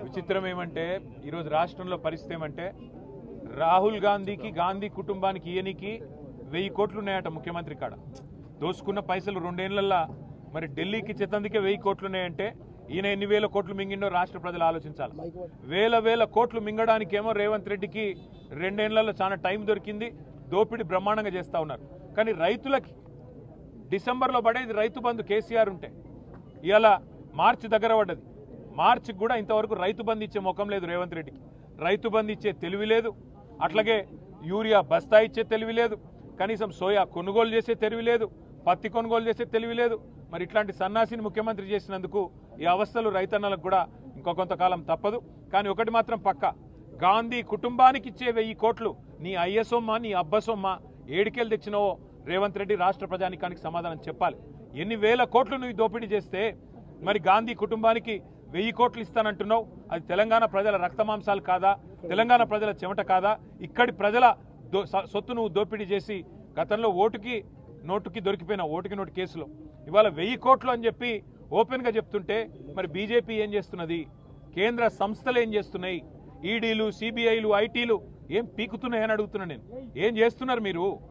విచిత్రం ఏమంటే ఈరోజు రాష్ట్రంలో పరిస్థితి ఏమంటే రాహుల్ గాంధీకి గాంధీ కుటుంబానికి ఈయనకి 1000 కోట్లు ఉన్నాయట ముఖ్యమంత్రి కాడ. దోసుకున్న పైసలు 2 ఏళ్లల్లా మరి ఢిల్లీకి చెత్తందుకే 1000 కోట్లు ఉన్నాయంటే ఈయన ఎన్ని వేల కోట్లు మింగిండో రాష్ట్ర ప్రజలు ఆలోచించాలి. వేల కోట్లు మింగడానికేమో రేవంత్ రెడ్డికి 2 ఏళ్లలో చాలా టైం దొరికింది. దోపిడీ బ్రహ్మాండంగా చేస్తూ ఉన్నారు. కానీ రైతులకి డిసెంబర్లో పడేది రైతు బంధు కేసీఆర్ ఉంటే ఇవాళ మార్చి దగ్గర పడ్డది. మార్చికి కూడా ఇంతవరకు రైతు బంధు ఇచ్చే ముఖం లేదు రేవంత్ రెడ్డికి. రైతు బంధు ఇచ్చే తెలివి లేదు, అట్లాగే యూరియా బస్తా ఇచ్చే తెలివి లేదు, కనీసం సోయా కొనుగోలు చేసే తెలివి లేదు, పత్తి కొనుగోలు చేసే తెలివి లేదు. మరి ఇట్లాంటి సన్నాసిని ముఖ్యమంత్రి చేసినందుకు ఈ అవస్థలు రైతన్నలకు కూడా ఇంకో కొంతకాలం తప్పదు. కానీ ఒకటి మాత్రం పక్క, గాంధీ కుటుంబానికి ఇచ్చే 1000 కోట్లు నీ అయ్యసొమ్మ నీ అబ్బసొమ్మ ఏడికెళ్ళి తెచ్చినావో రేవంత్ రెడ్డి రాష్ట్ర ప్రజానికానికి సమాధానం చెప్పాలి. ఎన్ని వేల కోట్లు నువ్వు దోపిడీ చేస్తే మరి గాంధీ కుటుంబానికి 1000 కోట్లు ఇస్తానంటున్నావు. అది తెలంగాణ ప్రజల రక్తమాంసాలు కాదా? తెలంగాణ ప్రజల చెమట కాదా? ఇక్కడి ప్రజల సొత్తు నువ్వు దోపిడీ చేసి గతంలో నోటుకి దొరికిపోయిన ఓటుకి నోటు కేసులో ఇవాళ 1000 కోట్లు అని చెప్పి ఓపెన్గా చెప్తుంటే మరి బీజేపీ ఏం చేస్తున్నది? కేంద్ర సంస్థలు ఏం చేస్తున్నాయి? ఈడీలు, సిబిఐలు, ఐటీలు ఏం పీకుతున్నాయని అడుగుతున్నా నేను. ఏం చేస్తున్నారు మీరు?